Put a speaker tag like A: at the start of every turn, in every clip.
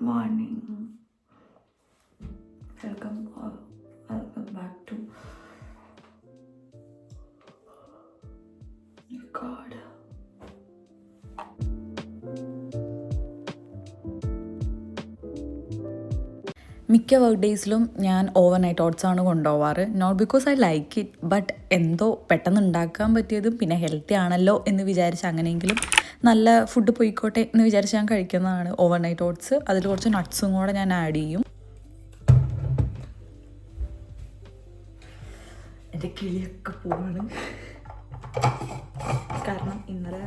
A: morning. Welcome back to God. മിക്ക work ഡേയ്സിലും ഞാൻ ഓവർനൈറ്റ് ഓട്സാണ് കൊണ്ടുപോവാറ്. Not because I like it, but എന്തോ പെട്ടെന്ന് ഉണ്ടാക്കാൻ പറ്റിയതും പിന്നെ ഹെൽത്തി ആണല്ലോ എന്ന് വിചാരിച്ച് അങ്ങനെയെങ്കിലും നല്ല ഫുഡ് പോയിക്കോട്ടെ എന്ന് വിചാരിച്ച് ഞാൻ കഴിക്കുന്നതാണ് ഓവർനൈറ്റ് ഓട്സ്. അതിൽ കുറച്ച് നട്ട്സും കൂടെ ഞാൻ ആഡ് ചെയ്യും. എൻ്റെ കിളിയൊക്കെ പോവാണ്, കാരണം ഇന്നലെ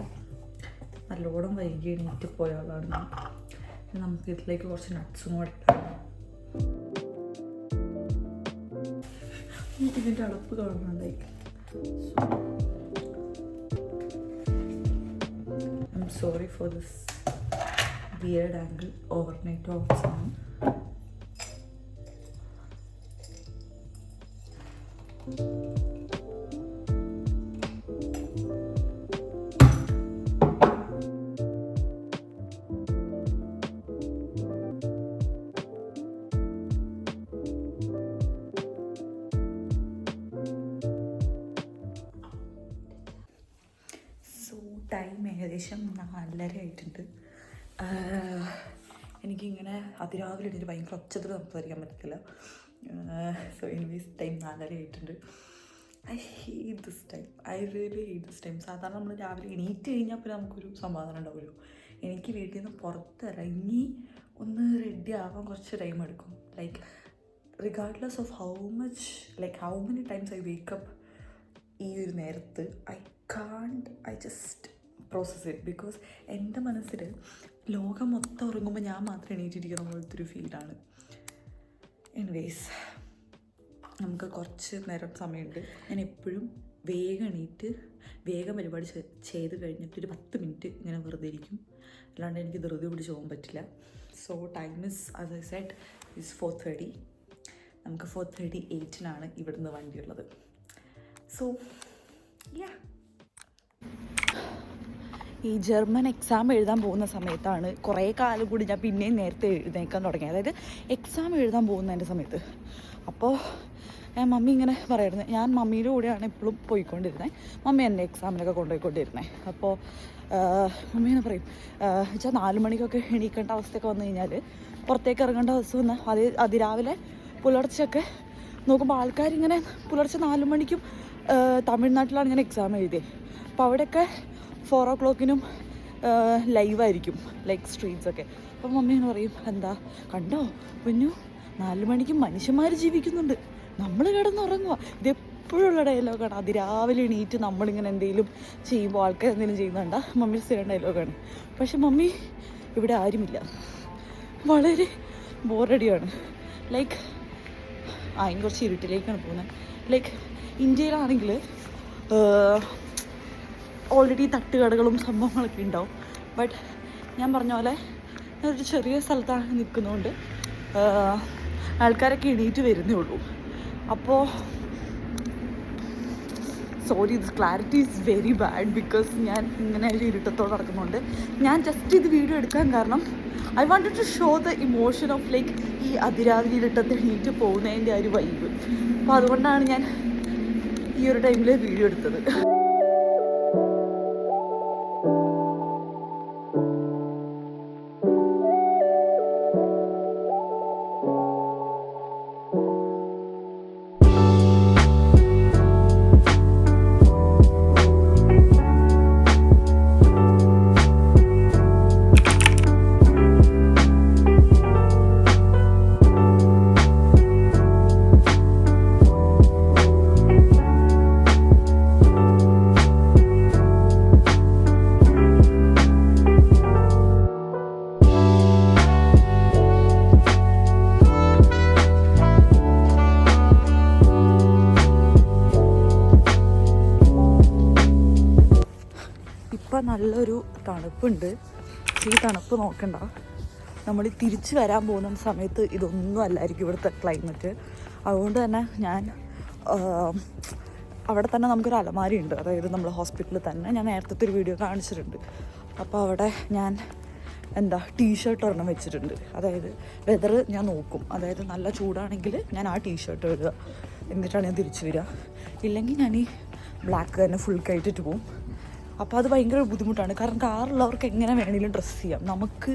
A: നല്ലോണം വൈകി എണീറ്റ് പോയ ആളാണ് ഞാൻ. നമുക്ക് ഇതിലേക്ക് കുറച്ച് നട്ട്സും കൂടെ ഇട്ടാണ്. ഇതിൻ്റെ അളപ്പ് കാണുന്നുണ്ടായി. I'm sorry for this weird angle. Overnight oats ആണ്. ടൈം ഏകദേശം 4:30 ആയിട്ടുണ്ട്. എനിക്കിങ്ങനെ അതിരാവിലെ എണീറ്റ് ഭയങ്കര ഒച്ചത്തിൽ സംസാരിക്കാൻ പറ്റത്തില്ല. സോ എനിവേസ് ടൈം 4:30 ആയിട്ടുണ്ട്. I hate this time. I really hate this time. സാധാരണ നമ്മൾ രാവിലെ എണീറ്റ് കഴിഞ്ഞാൽ പിന്നെ നമുക്കൊരു സമാധാനം ഉണ്ടാവുമല്ലോ. എനിക്ക് വീട്ടിൽ നിന്ന് പുറത്തിറങ്ങി ഒന്ന് റെഡി ആവാൻ കുറച്ച് ടൈം എടുക്കും. Like regardless of how many times I wake up ഈ ഒരു നേരത്ത് I just process it. Because എൻ്റെ മനസ്സിൽ ലോകം മൊത്തം ഉറങ്ങുമ്പോൾ ഞാൻ മാത്രം എണീറ്റിരിക്കുന്ന പോലത്തെ ഒരു ഫീലാണ്. എനിവേസ് നമുക്ക് കുറച്ച് നേരം സമയമുണ്ട്. ഞാൻ എപ്പോഴും വേഗം എണീറ്റ് വേഗം പരിപാടി ചെയ്ത് കഴിഞ്ഞിട്ട് ഒരു 10 മിനിറ്റ് ഇങ്ങനെ വെറുതെ ഇരിക്കും. അല്ലാണ്ട് എനിക്ക് ധൃതി പിടിച്ച് പോകാൻ പറ്റില്ല. So time is as I said is 4:30. നമുക്ക് 4:38 ഇവിടുന്ന് വണ്ടിയുള്ളത്. സോ യാ, ഈ ജർമ്മൻ എക്സാം എഴുതാൻ പോകുന്ന സമയത്താണ് കുറേ കാലം കൂടി ഞാൻ പിന്നെയും നേരത്തെ എഴുന്നേക്കാൻ തുടങ്ങി. അതായത് എക്സാം എഴുതാൻ പോകുന്നതിൻ്റെ സമയത്ത്. അപ്പോൾ മമ്മി ഇങ്ങനെ പറയായിരുന്നു, ഞാൻ മമ്മിയുടെ കൂടെയാണ് എപ്പോഴും പോയിക്കൊണ്ടിരുന്നത്. മമ്മി എന്നെ എക്സാമിനൊക്കെ കൊണ്ടുപോയിക്കൊണ്ടിരുന്നത്. അപ്പോൾ മമ്മി ഇങ്ങനെ പറയും, വെച്ചാൽ 4 മണിക്കൊക്കെ എണീക്കേണ്ട അവസ്ഥയൊക്കെ വന്നു കഴിഞ്ഞാൽ പുറത്തേക്ക് ഇറങ്ങേണ്ട അവസ്ഥ വന്നാൽ അതിരാവിലെ പുലർച്ചയൊക്കെ നോക്കുമ്പോൾ ആൾക്കാരിങ്ങനെ പുലർച്ചെ 4 മണിക്കും തമിഴ്നാട്ടിലാണ് ഞാൻ എക്സാം എഴുതിയത്. അപ്പോൾ അവിടെയൊക്കെ 4 o'clock ലൈവായിരിക്കും, ലൈക്ക് സ്ട്രീറ്റ്സൊക്കെ. അപ്പം മമ്മി ഇങ്ങനെ പറയും, എന്താ കണ്ടോ പൊന്നു, 4 മണിക്ക് മനുഷ്യന്മാർ ജീവിക്കുന്നുണ്ട്, നമ്മൾ കിടന്നുറങ്ങുക. ഇതെപ്പോഴുള്ള ഡയലോഗാണ്. അതിരാവിലെ എണീറ്റ് നമ്മളിങ്ങനെ എന്തെങ്കിലും ചെയ്യുമ്പോൾ ആൾക്കാർ എന്തെങ്കിലും ചെയ്യുന്നുണ്ടാ മമ്മി സ്ഥിരം ഡയലോഗാണ്. പക്ഷെ മമ്മി ഇവിടെ ആരുമില്ല, വളരെ ബോറടിയാണ്. ലൈക്ക് അതിന് കുറച്ച് ഇരുട്ടിലേക്കാണ് പോകുന്നത്. ലൈക്ക് ഇന്ത്യയിലാണെങ്കിൽ ഓൾറെഡി തട്ടുകടകളും സംഭവങ്ങളൊക്കെ ഉണ്ടാവും. ബട്ട് ഞാൻ പറഞ്ഞ പോലെ ഒരു ചെറിയ സ്ഥലത്താണ് നിൽക്കുന്നതുകൊണ്ട് ആൾക്കാരൊക്കെ എണീറ്റ് വരുന്നേ ഉള്ളൂ. അപ്പോൾ sorry, this clarity is very bad because ഞാൻ ഇങ്ങനെ ഒരു ഇരുട്ടത്തോടെ നടക്കുന്നുണ്ട്. ഞാൻ ജസ്റ്റ് ഇത് വീഡിയോ എടുക്കാൻ കാരണം I wanted to show the emotion of like ഈ അതിരാവിലെ ഇരുട്ടത്ത് എണീറ്റ് പോകുന്നതിൻ്റെ ഒരു വൈബ്. അപ്പോൾ അതുകൊണ്ടാണ് ഞാൻ ഈ ഒരു ടൈമിൽ വീഡിയോ എടുത്തത്. ഇപ്പം നല്ലൊരു തണുപ്പുണ്ട്. ഈ തണുപ്പ് നോക്കണ്ട, നമ്മൾ തിരിച്ച് വരാൻ പോകുന്ന സമയത്ത് ഇതൊന്നും അല്ലായിരിക്കും ഇവിടുത്തെ ക്ലൈമറ്റ്. അതുകൊണ്ട് തന്നെ ഞാൻ അവിടെ തന്നെ നമുക്കൊരു അലമാരി ഉണ്ട്. അതായത് നമ്മൾ ഹോസ്പിറ്റലിൽ തന്നെ ഞാൻ നേരത്തെ ഒരു വീഡിയോ കാണിച്ചിട്ടുണ്ട്. അപ്പോൾ അവിടെ ഞാൻ എന്താ ടീഷർട്ട് ഒരെണ്ണം വെച്ചിട്ടുണ്ട്. അതായത് വെതർ ഞാൻ നോക്കും, അതായത് നല്ല ചൂടാണെങ്കിൽ ഞാൻ ആ ടീഷർട്ട് ഇടുക, എന്നിട്ടാണ് ഞാൻ തിരിച്ചു വരിക. ഇല്ലെങ്കിൽ ഞാൻ ഈ ബ്ലാക്ക് തന്നെ ഫുൾ കയറ്റിട്ട് പോകും. അപ്പോൾ അത് ഭയങ്കര ബുദ്ധിമുട്ടാണ്, കാരണം കാറുള്ളവർക്ക് എങ്ങനെ വേണമെങ്കിലും ഡ്രസ്സ് ചെയ്യാം. നമുക്ക്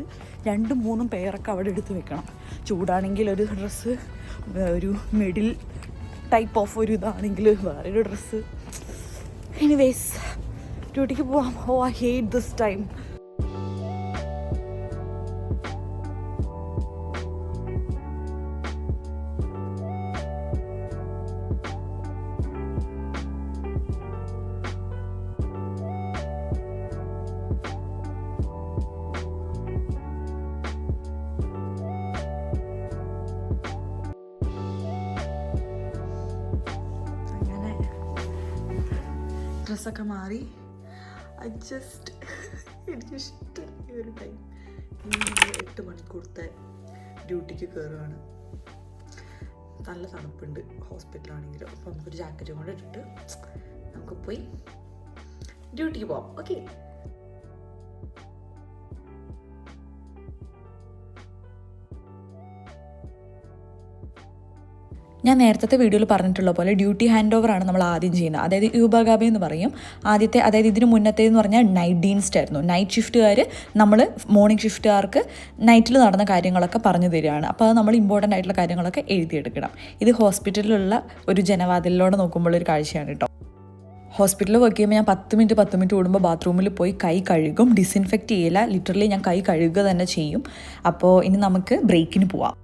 A: 2-3 പെയറൊക്കെ അവിടെ എടുത്ത് വെക്കണം. ചൂടാണെങ്കിൽ ഒരു ഡ്രസ്സ്, ഒരു മിഡിൽ ടൈപ്പ് ഓഫ് ഒരു ഇതാണെങ്കിൽ വേറൊരു ഡ്രസ്സ്. എനിവേസ് ഡ്യൂട്ടിക്ക് പോവാം. ഓ ഐ ഹേറ്റ് ദിസ് ടൈം. ഡ്രസ്സൊക്കെ മാറി എനിക്കിഷ്ടം ഈ ഒരു ടൈം. 8 മണിക്കൂറത്തെ ഡ്യൂട്ടിക്ക് കയറുകയാണ്. നല്ല തണുപ്പുണ്ട് ഹോസ്പിറ്റലാണെങ്കിലും. അപ്പോൾ നമുക്കൊരു ജാക്കറ്റും കൂടെ ഇട്ടിട്ട് നമുക്ക് പോയി ഡ്യൂട്ടിക്ക് പോവാം. ഓക്കെ. ഞാൻ നേരത്തെ വീഡിയോയിൽ പറഞ്ഞിട്ടുള്ള പോലെ ഡ്യൂട്ടി ഹാൻഡ് ഓവറാണ് നമ്മൾ ആദ്യം ചെയ്യുന്നത്. അതായത് യൂബാഗാബെ എന്ന് പറയും ആദ്യത്തെ. അതായത് ഇതിന് മുന്നത്തേന്ന് പറഞ്ഞാൽ നൈറ്റ് ഡീൻസ്റ്റ് ആയിരുന്നു. നൈറ്റ് ഷിഫ്റ്റുകാർ നമ്മൾ മോർണിംഗ് ഷിഫ്റ്റുകാർക്ക് നൈറ്റിൽ നടന്ന കാര്യങ്ങളൊക്കെ പറഞ്ഞു തരികയാണ്. അപ്പോൾ അത് നമ്മൾ ഇമ്പോർട്ടൻ്റ് ആയിട്ടുള്ള കാര്യങ്ങളൊക്കെ എഴുതിയെടുക്കണം. ഇത് ഹോസ്പിറ്റലിലുള്ള ഒരു ജനവാതിലിലൂടെ നോക്കുമ്പോൾ ഒരു കാഴ്ചയാണ് കേട്ടോ. ഹോസ്പിറ്റലിൽ വർക്ക് ചെയ്യുമ്പോൾ ഞാൻ 10 മിനിറ്റ് കൂടുമ്പോൾ ബാത്റൂമിൽ പോയി കൈ കഴുകും. ഡിസിൻഫെക്റ്റ് ചെയ്യില്ല, ലിറ്ററലി ഞാൻ കൈ കഴുകുക തന്നെ ചെയ്യും. അപ്പോൾ ഇനി നമുക്ക് ബ്രേക്കിന് പോവാം.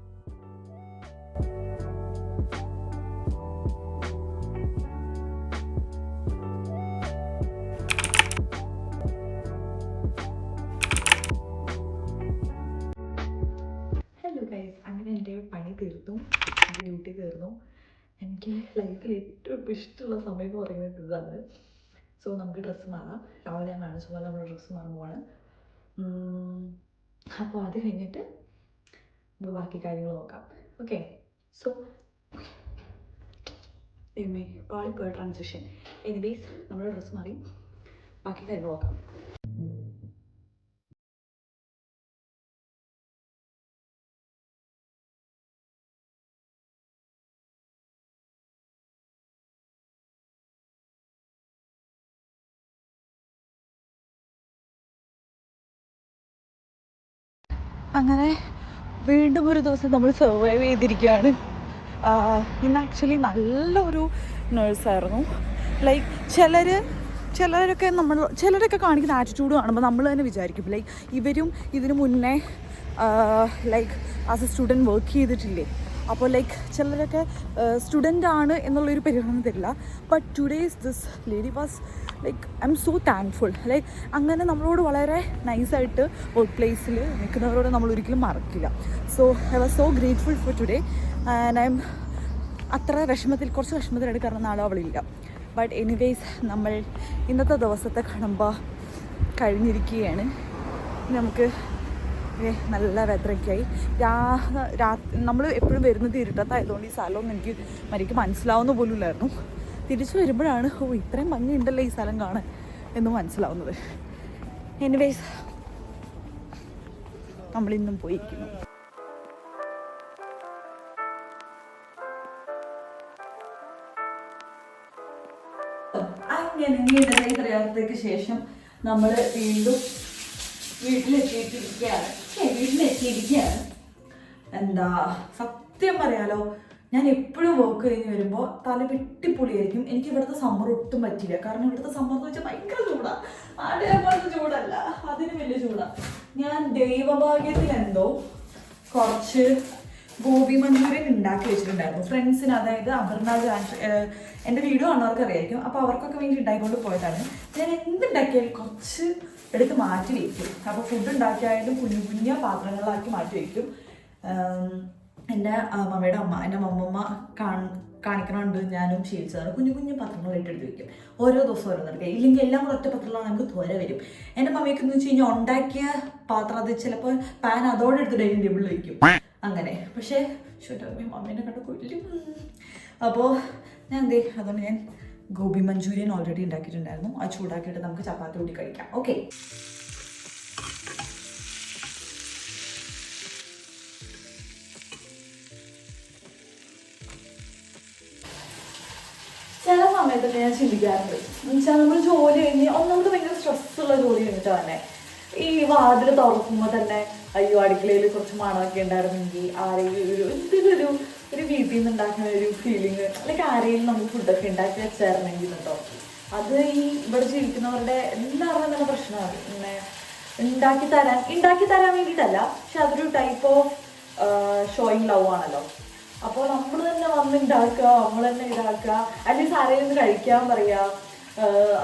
A: അങ്ങനെ എൻ്റെ പണി തീർന്നു, ഡ്യൂട്ടി തീർന്നു. എനിക്ക് ലൈഫിൽ ഏറ്റവും ഇഷ്ടമുള്ള സമയം എന്ന് പറയുന്നത് ഇതാണ്. സോ നമുക്ക് ഡ്രസ്സ് മാറാം. രാവിലെ ഞാൻ കാണിച്ച പോലെ നമ്മൾ ഡ്രസ്സ് മാറാൻ പോവാണ്. അപ്പോൾ അത് കഴിഞ്ഞിട്ട് നമുക്ക് ബാക്കി കാര്യങ്ങൾ നോക്കാം. ഓക്കെ. സോ പോയ ട്രാൻസിഷൻ. എനിവേസ് നമ്മൾ ഡ്രസ്സ് മാറി ബാക്കി കാര്യങ്ങൾ നോക്കാം. അങ്ങനെ വീണ്ടും ഒരു ദിവസം നമ്മൾ സർവൈവ് ചെയ്തിരിക്കുകയാണ്. ഇന്ന് ആക്ച്വലി നല്ലൊരു നേഴ്സായിരുന്നു. ലൈക്ക് ചിലരൊക്കെ കാണിക്കുന്ന ആറ്റിറ്റ്യൂഡ് കാണുമ്പോൾ നമ്മൾ തന്നെ വിചാരിക്കും ലൈക്ക് ഇവരും ഇതിനു മുന്നേ like as a student work ചെയ്തിട്ടില്ലേ. അപ്പോൾ ലൈക്ക് ചിലരൊക്കെ സ്റ്റുഡൻ്റ് ആണ് എന്നുള്ളൊരു പരിഗണന തരില്ല. But today's this lady was like I am so thankful. Like അങ്ങനെ നമ്മളോട് വളരെ നൈസായിട്ട് വർക്ക് പ്ലേസിൽ നിൽക്കുന്നവരോട് നമ്മൾ ഒരിക്കലും മറക്കില്ല. So I was so grateful for today. And I M അത്ര കുറച്ച് വിഷമത്തിലാണ്, കാരണം നാളെ അവളില്ല. ബട്ട് എനിവേസ് നമ്മൾ ഇന്നത്തെ ദിവസത്തെ കാണുമ്പോൾ കഴിഞ്ഞിരിക്കുകയാണ്. നമുക്ക് നല്ല വെതറൊക്കെയായി. നമ്മൾ എപ്പോഴും വരുന്നത് ഇരുട്ടത്തായതുകൊണ്ട് ഈ സ്ഥലമൊന്നും എനിക്ക് മനസ്സിലാവുന്ന പോലും ഇല്ലായിരുന്നു. തിരിച്ചു വരുമ്പോഴാണ് ഇത്രയും ഭംഗിയുണ്ടല്ലോ ഈ സ്ഥലം കാണാൻ എന്ന് മനസ്സിലാവുന്നത്. എനിവേസ് നമ്മളിന്നും പോയിരിക്കുന്നു. അങ്ങനെ ഇത്രയാളത്തേക്ക് ശേഷം നമ്മൾ വീണ്ടും വീട്ടിലെത്തിയിരിക്കുകയാണ്. എന്താ സത്യം പറയാലോ, ഞാൻ എപ്പോഴും വർക്ക് കഴിഞ്ഞ് വരുമ്പോൾ തല വെട്ടിപ്പൊളിയായിരിക്കും. എനിക്ക് ഇവിടുത്തെ സമ്മർ ഒട്ടും പറ്റില്ല, കാരണം ഇവിടുത്തെ സമ്മർ എന്ന് വെച്ചാൽ ഭയങ്കര ചൂടാണ്. അതേപോലത്തെ ചൂടല്ല, അതിന് വലിയ ചൂടാണ്. ഞാൻ ദൈവഭാഗ്യത്തിൽ എന്തോ കുറച്ച് ഗോബി മഞ്ചൂരിയൻ ഉണ്ടാക്കി വെച്ചിട്ടുണ്ടായിരുന്നു ഫ്രണ്ട്സിന്. അതായത് അപർണ എൻ്റെ വീഡിയോ കാണുന്നവർക്ക് അറിയായിരിക്കും. അപ്പോൾ അവർക്കൊക്കെ വേണ്ടി ഉണ്ടാക്കിക്കൊണ്ട് പോയതാണ്. ഞാൻ എന്തുണ്ടാക്കിയാലും കുറച്ച് എടുത്ത് മാറ്റി വയ്ക്കും. അപ്പോൾ ഫുഡ് ഉണ്ടാക്കിയായാലും കുഞ്ഞു പാത്രങ്ങളിലാക്കി മാറ്റി വയ്ക്കും. എൻ്റെ മമ്മയുടെ അമ്മ, എൻ്റെ മമ്മമ്മ കാണിക്കണമുണ്ട് ഞാനും ശീലിച്ചതാണ്. കുഞ്ഞു പാത്രങ്ങളായിട്ട് എടുത്ത് വയ്ക്കും. ഓരോ ദിവസം ഓരോന്നെടുക്കുക. ഇല്ലെങ്കിൽ എല്ലാം കൂടെ ഒറ്റ പാത്രങ്ങളാണ് നമുക്ക് തോര വരും. എൻ്റെ മമ്മയ്ക്ക് എന്ന് വെച്ച് കഴിഞ്ഞാൽ ഉണ്ടാക്കിയ പാത്രം അത് ചിലപ്പോൾ പാൻ അതോടെ എടുത്ത് ഡൈനിങ് ടേബിളിൽ വയ്ക്കും. അങ്ങനെ പക്ഷേ മമ്മീനെ കണ്ട് കൊല്ലും. അപ്പോൾ ഞാൻ അതുകൊണ്ട് ഞാൻ ഗോബി മഞ്ചൂരിയൻ ഓൾറെഡി ഉണ്ടാക്കിയിട്ടുണ്ടായിരുന്നു. അത് ചൂടാക്കിയിട്ട് നമുക്ക് ചപ്പാത്തി കൂടി കഴിക്കാം. ഓക്കെ. സമയത്തൊക്കെ ഞാൻ ചിന്തിക്കാറുണ്ട്. എന്നുവെച്ചാൽ നമ്മൾ ജോലി കഴിഞ്ഞ് ഒന്നാമത് ഭയങ്കര സ്ട്രെസ്സുള്ള ജോലി കഴിഞ്ഞിട്ട് തന്നെ ഈ വാതിൽ തുറക്കുമ്പോൾ തന്നെ അയ്യോ അടുക്കളയിൽ കുറച്ച് മണമൊക്കെ ഉണ്ടായിരുന്നെങ്കിൽ ആരെങ്കിലും എന്തെങ്കിലും ഒരു വീട്ടിൽ നിന്ന് ഉണ്ടാക്കുന്ന ഒരു ഫീലിംഗ്, അല്ലെങ്കിൽ ആരെങ്കിലും നമുക്ക് ഫുഡൊക്കെ ഉണ്ടാക്കി വെച്ചായിരുന്നെങ്കിൽ കേട്ടോ. അത് ഈ ഇവിടെ ജീവിക്കുന്നവരുടെ എല്ലാവരുടെയും തന്നെ പ്രശ്നമാണ്. പിന്നെ ഉണ്ടാക്കി തരാൻ വേണ്ടിയിട്ടല്ല, പക്ഷെ അതൊരു ടൈപ്പ് ഓഫ് ഷോയിങ് ലവ് ആണല്ലോ. അപ്പോൾ നമ്മൾ തന്നെ വന്ന് ഉണ്ടാക്കുക, നമ്മൾ തന്നെ ഇതാക്കുക, അല്ലെങ്കിൽ ആരെയും ഒന്ന് കഴിക്കാൻ പറയുക,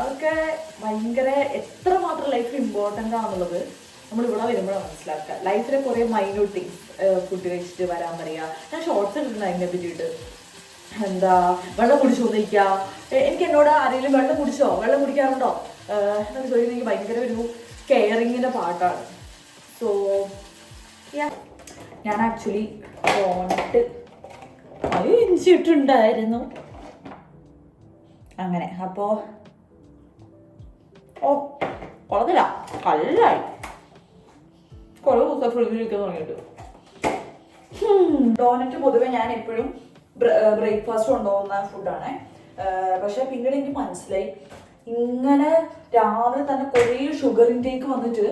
A: അതൊക്കെ ഭയങ്കര എത്രമാത്രം ലൈഫ് ഇമ്പോർട്ടൻ്റ് ആണെന്നുള്ളത് നമ്മളിവിടെ വരുമ്പോഴാണ് മനസ്സിലാക്കുക. ലൈഫിലെ കുറേ മൈന്യൂട്ട് തിങ്സ്, ഫുഡ് കഴിച്ചിട്ട് വരാൻ പറയുക. ഞാൻ ഷോർട്സ് ഇടുന്നത് അതിനെ പറ്റിയിട്ട്. എന്താ വെള്ളം കുടിച്ചോ എന്ന് ചോദിക്കുക. എനിക്ക് എന്നോട് ആരെങ്കിലും വെള്ളം കുടിക്കാറുണ്ടോ എന്നൊക്കെ ചോദിക്കുന്നത് എനിക്ക് ഭയങ്കര ഒരു കെയറിങ്ങിൻ്റെ പാട്ടാണ്. സോ ഞാൻ ആക്ച്വലി പോന്നിട്ട് അത് ഇഞ്ചിട്ടുണ്ടായിരുന്നു അങ്ങനെ. അപ്പോൾ കുളത്തില്ല, കല്ലായി കുറേ ദിവസം ഫ്രിഡ്ജിലിരിക്കാൻ തുടങ്ങിയിട്ട്. ഡോനറ്റ് പൊതുവെ ഞാൻ എപ്പോഴും ബ്രേക്ക്ഫാസ്റ്റ് കൊണ്ടുപോകുന്ന ഫുഡാണ്. പക്ഷെ പിന്നീട് എനിക്ക് മനസ്സിലായി ഇങ്ങനെ രാവിലെ തന്നെ കുറേ ഷുഗർ ഇൻടേക്ക് വന്നിട്ട്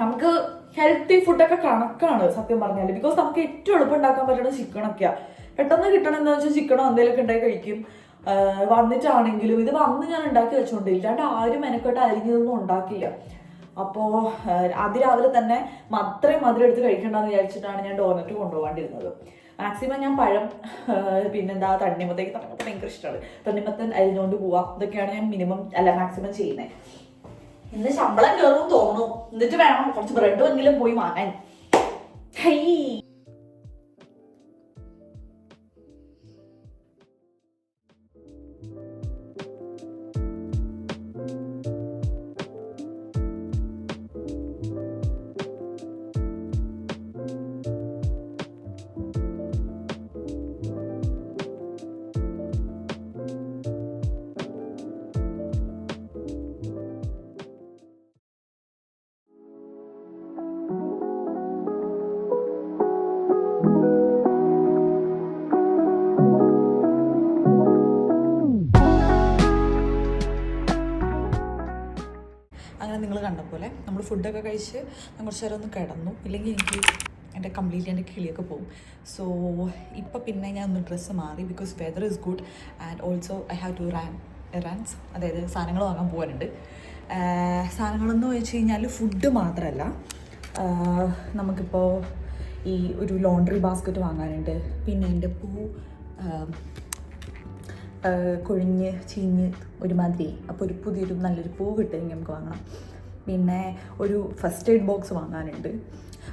A: നമുക്ക് ഹെൽത്തി ഫുഡൊക്കെ കണക്കാണ് സത്യം പറഞ്ഞാൽ. ബിക്കോസ് നമുക്ക് ഏറ്റവും എളുപ്പം ഉണ്ടാക്കാൻ പറ്റുന്നത് ചിക്കനൊക്കെയാണ്. പെട്ടെന്ന് കിട്ടണം എന്താ വെച്ചാൽ ചിക്കനോ എന്തെങ്കിലുമൊക്കെ ഉണ്ടാക്കി കഴിക്കും. വന്നിട്ടാണെങ്കിലും ഇത് വന്ന് ഞാൻ ഉണ്ടാക്കി വെച്ചോണ്ട്, ഇല്ലാണ്ട് ആരും മെനക്കെട്ട് അരിഞ്ഞതൊന്നും ഉണ്ടാക്കില്ല. അപ്പോൾ അതിരാവിലെ തന്നെ അത്രയും മധുരം എടുത്ത് കഴിക്കണ്ടെന്ന് വിചാരിച്ചിട്ടാണ് ഞാൻ ഡോനറ്റ് കൊണ്ടുപോകാണ്ടിരുന്നത്. മാക്സിമം ഞാൻ പഴം, പിന്നെന്താ തണ്ണിമത്തൻ ഭയങ്കര ഇഷ്ടമാണ്. തണ്ണിമത്തൻ അരിഞ്ഞുകൊണ്ട് പോവാം. ഇതൊക്കെയാണ് ഞാൻ മാക്സിമം ചെയ്യുന്നത്. ഇന്ന് ശമ്പളം കയറും തോന്നുന്നു, എന്നിട്ട് വേണം കുറച്ച് ബ്രെഡ് എങ്കിലും പോയി വാങ്ങാൻ. ഹൈ അങ്ങനെ നിങ്ങൾ കണ്ട പോലെ നമ്മൾ ഫുഡൊക്കെ കഴിച്ച് ഞാൻ കുറച്ച് നേരം ഒന്ന് കിടന്നു. ഇല്ലെങ്കിൽ എനിക്ക് കംപ്ലീറ്റ്ലി എൻ്റെ കിളിയൊക്കെ പോകും. സോ ഇപ്പം പിന്നെ ഞാൻ ഒന്ന് ഡ്രസ്സ് മാറി. Because whether is good and also I have two runs, അതായത് സാധനങ്ങൾ വാങ്ങാൻ പോകാനുണ്ട്. സാധനങ്ങളെന്ന് വെച്ച് കഴിഞ്ഞാൽ ഫുഡ് മാത്രമല്ല, നമുക്കിപ്പോൾ ഈ ഒരു ലോണ്ട്രി ബാസ്ക്കറ്റ് വാങ്ങാനുണ്ട്. പിന്നെ എൻ്റെ കൊഴിഞ്ഞ് ചീഞ്ഞ് ഒരുമാതിരി, അപ്പോൾ ഒരു പുതിയൊരു നല്ലൊരു പൂ കിട്ടുമെങ്കിൽ നമുക്ക് വാങ്ങണം. പിന്നെ ഒരു ഫസ്റ്റ് എയ്ഡ് ബോക്സ് വാങ്ങാനുണ്ട്.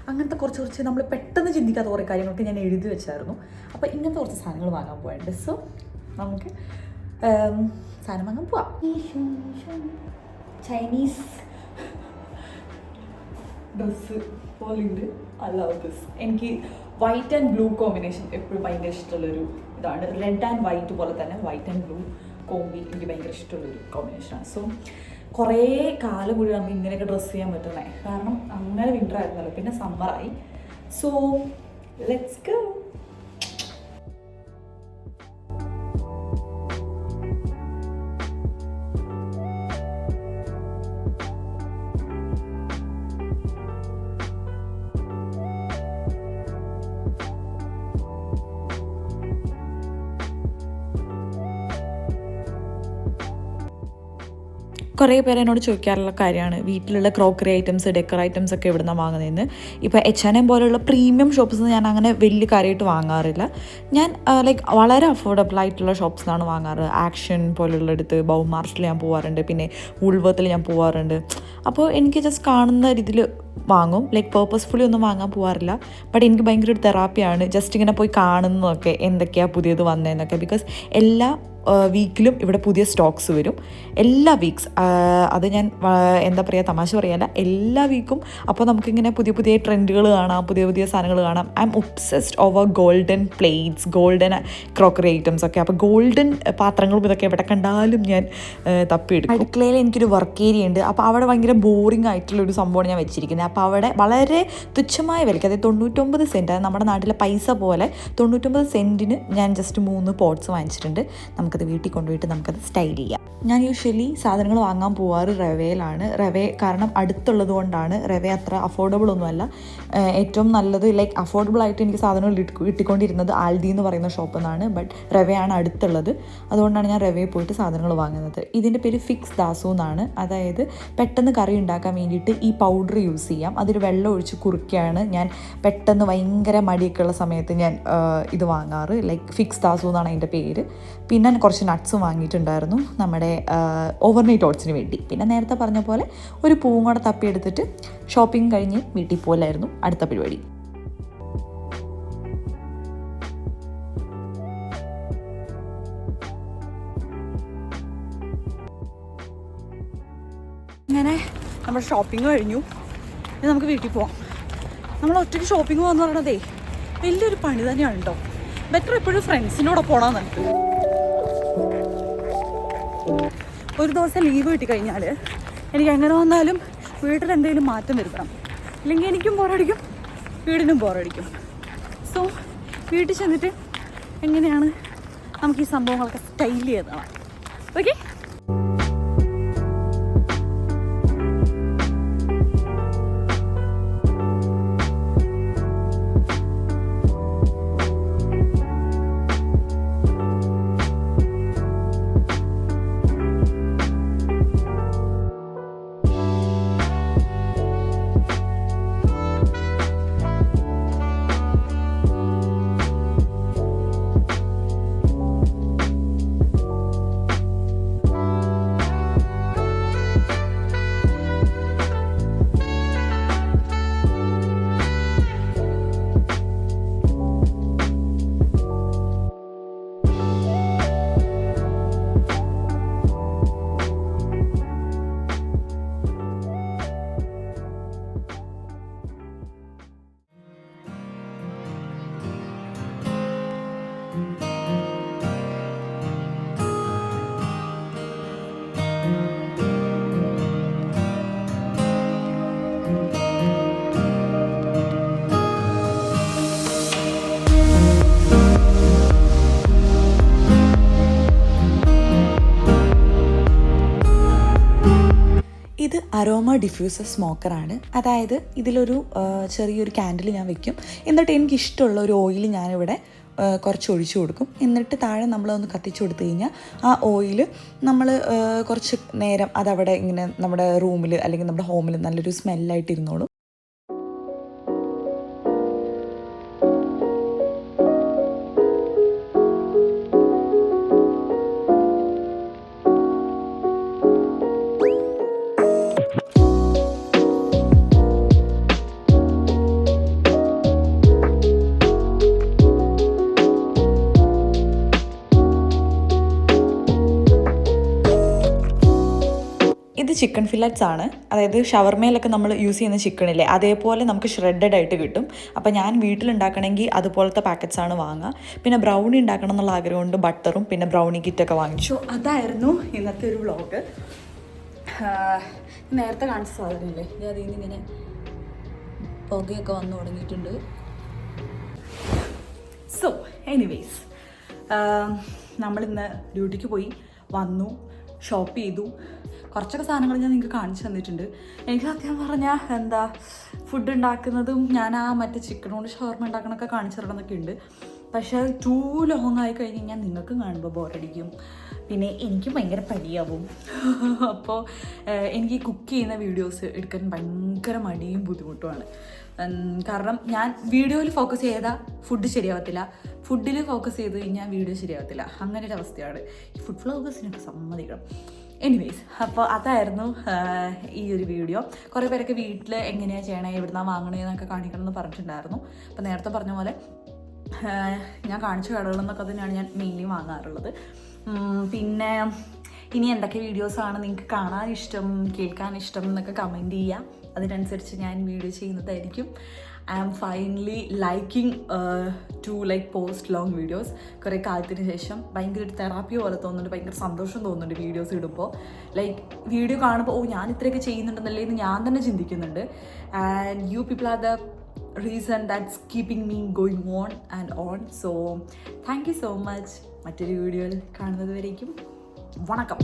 A: അങ്ങനത്തെ കുറച്ച് നമ്മൾ പെട്ടെന്ന് ചിന്തിക്കാത്ത കുറേ കാര്യങ്ങളൊക്കെ ഞാൻ എഴുതി വെച്ചായിരുന്നു. അപ്പോൾ ഇങ്ങനത്തെ കുറച്ച് സാധനങ്ങൾ വാങ്ങാൻ പോകാനുണ്ട്. സോ നമുക്ക് സാധനം വാങ്ങാൻ പോവാം. ചൈനീസ് ഡ്രസ്സ് പോലെയുണ്ട്. I love this. എനിക്ക് വൈറ്റ് ആൻഡ് ബ്ലൂ കോമ്പിനേഷൻ എപ്പോഴും ഭയങ്കര ഇഷ്ടമുള്ളൊരു ഇതാണ്. റെഡ് ആൻഡ് വൈറ്റ് പോലെ തന്നെ വൈറ്റ് ആൻഡ് ബ്ലൂ കോമ്പി എനിക്ക് ഭയങ്കര ഇഷ്ടമുള്ളൊരു കോമ്പിനേഷനാണ്. സോ കുറേ കാലം കൂടി നമുക്ക് ഇങ്ങനെയൊക്കെ ഡ്രസ്സ് ചെയ്യാൻ പറ്റണേ. കാരണം അങ്ങനെ വിൻ്റർ ആയിരുന്നല്ലോ, പിന്നെ സമ്മറായി. So let's go. കുറേ പേര് എന്നോട് ചോദിക്കാറുള്ള കാര്യമാണ് വീട്ടിലുള്ള ക്രോക്കറി ഐറ്റംസ്, ഡെക്കർ ഐറ്റംസ് ഒക്കെ എവിടെ നിന്നാണ് വാങ്ങുന്നതെന്ന്. ഇപ്പോൾ H&M പോലുള്ള പ്രീമിയം ഷോപ്സിൽ നിന്ന് ഞാൻ അങ്ങനെ വലിയ കാര്യമായിട്ട് വാങ്ങാറില്ല. ഞാൻ വളരെ അഫോർഡബിൾ ആയിട്ടുള്ള ഷോപ്സിൽ നിന്നാണ് വാങ്ങാറ്. ആക്ഷൻ പോലുള്ളടുത്ത്, ബൗമാർട്ടിൽ ഞാൻ പോകാറുണ്ട്, പിന്നെ വൂൾവർത്തിൽ ഞാൻ പോകാറുണ്ട്. അപ്പോൾ എനിക്ക് ജസ്റ്റ് കാണുന്ന രീതിയിൽ വാങ്ങും. പേർപ്പസ്ഫുള്ളി ഒന്നും വാങ്ങാൻ പോകാറില്ല. ബട്ട് എനിക്ക് ഭയങ്കര ഒരു തെറാപ്പിയാണ് ജസ്റ്റ് ഇങ്ങനെ പോയി കാണുന്നതൊക്കെ, എന്തൊക്കെയാണ് പുതിയത് വന്നതെന്നൊക്കെ. ബിക്കോസ് എല്ലാ വീക്കിലും ഇവിടെ പുതിയ സ്റ്റോക്സ് വരും. എല്ലാ വീക്സ്, അത് ഞാൻ എന്താ പറയുക, തമാശ പറയാല്ല, എല്ലാ വീക്കും. അപ്പോൾ നമുക്കിങ്ങനെ പുതിയ പുതിയ ട്രെൻഡുകൾ കാണാം, പുതിയ പുതിയ സാധനങ്ങൾ കാണാം. I M obsessed over golden plates, golden crockery items ഒക്കെ. അപ്പോൾ ഗോൾഡൻ പാത്രങ്ങളും ഇതൊക്കെ എവിടെ കണ്ടാലും ഞാൻ തപ്പിയെടുക്കും. അടുക്കളയിൽ എനിക്കൊരു വർക്ക് ഏരിയ ഉണ്ട്. അപ്പോൾ അവിടെ ഭയങ്കര ബോറിംഗ് ആയിട്ടുള്ളൊരു സംഭവമാണ് ഞാൻ വെച്ചിരിക്കുന്നത്. അപ്പോൾ അവിടെ വളരെ തുച്ഛമായ വിലയ്ക്ക്, അതായത് 99 സെൻറ്റ്, അതായത് നമ്മുടെ നാട്ടിലെ പൈസ പോലെ 99 സെൻറ്റിന് ഞാൻ ജസ്റ്റ് 3 പോട്ട്സ് വാങ്ങിച്ചിട്ടുണ്ട്. നമുക്കത് വീട്ടിൽ കൊണ്ടുപോയിട്ട് നമുക്കത് സ്റ്റൈൽ ചെയ്യാം. ഞാൻ യൂഷ്വലി സാധനങ്ങൾ വാങ്ങാൻ പോവാറ് റവയിലാണ്. കാരണം അടുത്തുള്ളത് കൊണ്ടാണ്. റവ അത്ര അഫോർഡബിൾ ഒന്നുമല്ല. ഏറ്റവും നല്ലത് ലൈക്ക് അഫോർഡബിൾ ആയിട്ട് എനിക്ക് സാധനങ്ങൾ കിട്ടിക്കൊണ്ടിരുന്നത് ആൽദി എന്ന് പറയുന്ന ഷോപ്പിൽ നിന്നാണ്. ബട്ട് റവയാണ് അടുത്തുള്ളത്, അതുകൊണ്ടാണ് ഞാൻ റവയിൽ പോയിട്ട് സാധനങ്ങൾ വാങ്ങുന്നത്. ഇതിൻ്റെ പേര് ഫിക്സ് ദാസു എന്നാണ്. അതായത് പെട്ടെന്ന് കറി ഉണ്ടാക്കാൻ വേണ്ടിയിട്ട് ഈ പൗഡർ യൂസ് ചെയ്യാം. അതിൽ വെള്ളം ഒഴിച്ച് കുറുക്കിയാണ് ഞാൻ പെട്ടെന്ന് ഭയങ്കര മടിയൊക്കെ ഉള്ള സമയത്ത് ഞാൻ ഇത് വാങ്ങാറ്. ലൈക്ക് ഫിക്സ് ദാസു എന്നാണ് അതിൻ്റെ പേര്. പിന്നെ കുറച്ച് നട്ട്സും വാങ്ങിയിട്ടുണ്ടായിരുന്നു നമ്മുടെ ഓവർനൈറ്റ് ഓട്സിന് വേണ്ടി. പിന്നെ നേരത്തെ പറഞ്ഞ പോലെ ഒരു പൂവും കൂടെ തപ്പിയെടുത്തിട്ട് ഷോപ്പിംഗ് കഴിഞ്ഞ് വീട്ടിൽ പോലായിരുന്നു അടുത്ത പരിപാടി. അങ്ങനെ നമ്മുടെ ഷോപ്പിംഗ് കഴിഞ്ഞു. ഇനി നമുക്ക് വീട്ടിൽ പോവാം. നമ്മൾ ഒറ്റയ്ക്ക് ഷോപ്പിംഗ് പോകാന്ന് പറയണതേ വലിയൊരു പണി തന്നെയാണ് കേട്ടോ. ബെറ്റർ എപ്പോഴും ഫ്രണ്ട്സിനോടെ പോകണം നമുക്ക്. ഒരു ദിവസം ലീവ് കിട്ടിക്കഴിഞ്ഞാൽ എനിക്ക് എങ്ങനെ വന്നാലും വീട്ടിൽ എന്തെങ്കിലും മാറ്റം വരുത്തണം. അല്ലെങ്കിൽ എനിക്കും ബോറടിക്കും, വീടിനും ബോറടിക്കും. സോ വീട്ടിൽ ചെന്നിട്ട് എങ്ങനെയാണ് നമുക്ക് ഈ സംഭവങ്ങളൊക്കെ സ്റ്റൈൽ ചെയ്തതാണ്. ഓക്കെ, ഇത് അരോമ ഡിഫ്യൂസർ സ്മോക്കറാണ്. അതായത് ഇതിലൊരു ചെറിയൊരു ക്യാൻഡിൽ ഞാൻ വെക്കും. എന്നിട്ട് എനിക്കിഷ്ടമുള്ള ഒരു ഓയിൽ ഞാനിവിടെ കുറച്ച് ഒഴിച്ചു കൊടുക്കും. എന്നിട്ട് താഴെ നമ്മളതൊന്ന് കത്തിച്ചു കൊടുത്തു കഴിഞ്ഞാൽ ആ ഓയിൽ നമ്മൾ കുറച്ച് നേരം അതവിടെ ഇങ്ങനെ നമ്മുടെ റൂമിൽ അല്ലെങ്കിൽ നമ്മുടെ ഹോമിൽ നല്ലൊരു സ്മെല്ലായിട്ട് ഇരുന്നോളും. ഇത് ചിക്കൻ ഫില്ലറ്റ്സ് ആണ്. അതായത് ഷവർമയിലൊക്കെ നമ്മൾ യൂസ് ചെയ്യുന്ന ചിക്കനില്ലേ, അതേപോലെ നമുക്ക് ഷ്രെഡഡ് ആയിട്ട് കിട്ടും. അപ്പോൾ ഞാൻ വീട്ടിലുണ്ടാക്കണമെങ്കിൽ അതുപോലത്തെ പാക്കറ്റ്സ് ആണ് വാങ്ങുക. പിന്നെ ബ്രൗണി ഉണ്ടാക്കണം എന്നുള്ള ആഗ്രഹം കൊണ്ട് ബട്ടറും പിന്നെ ബ്രൗണി കിറ്റൊക്കെ വാങ്ങിച്ചു. അതായിരുന്നു ഇന്നത്തെ ഒരു വ്ളോഗ്. നേരത്തെ കാണിച്ച സാധനമില്ലേ, അതിൽ നിന്ന് ഇങ്ങനെ പുകയൊക്കെ വന്നു തുടങ്ങിയിട്ടുണ്ട്. സോ എനിവേയ്സ്, നമ്മളിന്ന് ഡ്യൂട്ടിക്ക് പോയി വന്നു, ഷോപ്പ് ചെയ്തു. കുറച്ചൊക്കെ സാധനങ്ങൾ ഞാൻ നിങ്ങൾക്ക് കാണിച്ചു തന്നിട്ടുണ്ട്. എനിക്ക് സത്യം പറഞ്ഞാൽ ഫുഡ് ഉണ്ടാക്കുന്നതും ഞാൻ ആ മറ്റേ ചിക്കൻ കൊണ്ട് ഷവർമ ഉണ്ടാക്കണമൊക്കെ കാണിച്ചു തരണമെന്നൊക്കെ ഉണ്ട്. പക്ഷേ ടൂ ലോങ് ആയി കഴിഞ്ഞ് കഴിഞ്ഞാൽ നിങ്ങൾക്കും കാണുമ്പോൾ ബോറടിക്കും, പിന്നെ എനിക്കും ഭയങ്കര പടിയാവും. അപ്പോൾ എനിക്ക് കുക്ക് ചെയ്യുന്ന വീഡിയോസ് എടുക്കാൻ ഭയങ്കര മടിയും ബുദ്ധിമുട്ടുമാണ്. കാരണം ഞാൻ വീഡിയോയിൽ ഫോക്കസ് ചെയ്താൽ ഫുഡ് ശരിയാവത്തില്ല, ഫുഡിൽ ഫോക്കസ് ചെയ്ത് കഴിഞ്ഞാൽ വീഡിയോ ശരിയാവത്തില്ല. അങ്ങനെ ഒരു അവസ്ഥയാണ്. ഈ ഫുഡ് വ്ളോഗേഴ്സിനൊക്കെ സമ്മതിക്കണം. എനിവേയ്സ്, അപ്പോൾ അതായിരുന്നു ഈ ഒരു വീഡിയോ. കുറേ പേരൊക്കെ വീട്ടിൽ എങ്ങനെയാണ് ചെയ്യണേ, എവിടുന്നാണ് വാങ്ങണേന്നൊക്കെ കാണിക്കണം എന്ന് പറഞ്ഞിട്ടുണ്ടായിരുന്നു. അപ്പോൾ നേരത്തെ പറഞ്ഞ പോലെ ഞാൻ കാണിച്ച കടകളിൽ നിന്നൊക്കെ തന്നെയാണ് ഞാൻ മെയിൻലി വാങ്ങാറുള്ളത്. പിന്നെ ഇനി എന്തൊക്കെ വീഡിയോസാണ് നിങ്ങൾക്ക് കാണാൻ ഇഷ്ടം, കേൾക്കാൻ ഇഷ്ടം എന്നൊക്കെ കമൻറ്റ് ചെയ്യുക. അതിനനുസരിച്ച് ഞാൻ വീഡിയോ ചെയ്യുന്നതായിരിക്കും. I am finally liking to like post long videos. കുറേ കാലത്തിന് ശേഷം ഭയങ്കര ഒരു തെറാപ്പി പോലെ തോന്നുന്നുണ്ട്, ഭയങ്കര സന്തോഷം തോന്നുന്നുണ്ട് വീഡിയോസ് ഇടുമ്പോൾ. ലൈക്ക് വീഡിയോ കാണുമ്പോൾ ഞാൻ ഇത്രയൊക്കെ ചെയ്യുന്നുണ്ടെന്നല്ലേ എന്ന് ഞാൻ തന്നെ ചിന്തിക്കുന്നുണ്ട്. And you people are the reason that's keeping me going on and on. So thank you so much. മറ്റൊരു വീഡിയോയിൽ കാണുന്നത് വരേക്കും വണക്കം.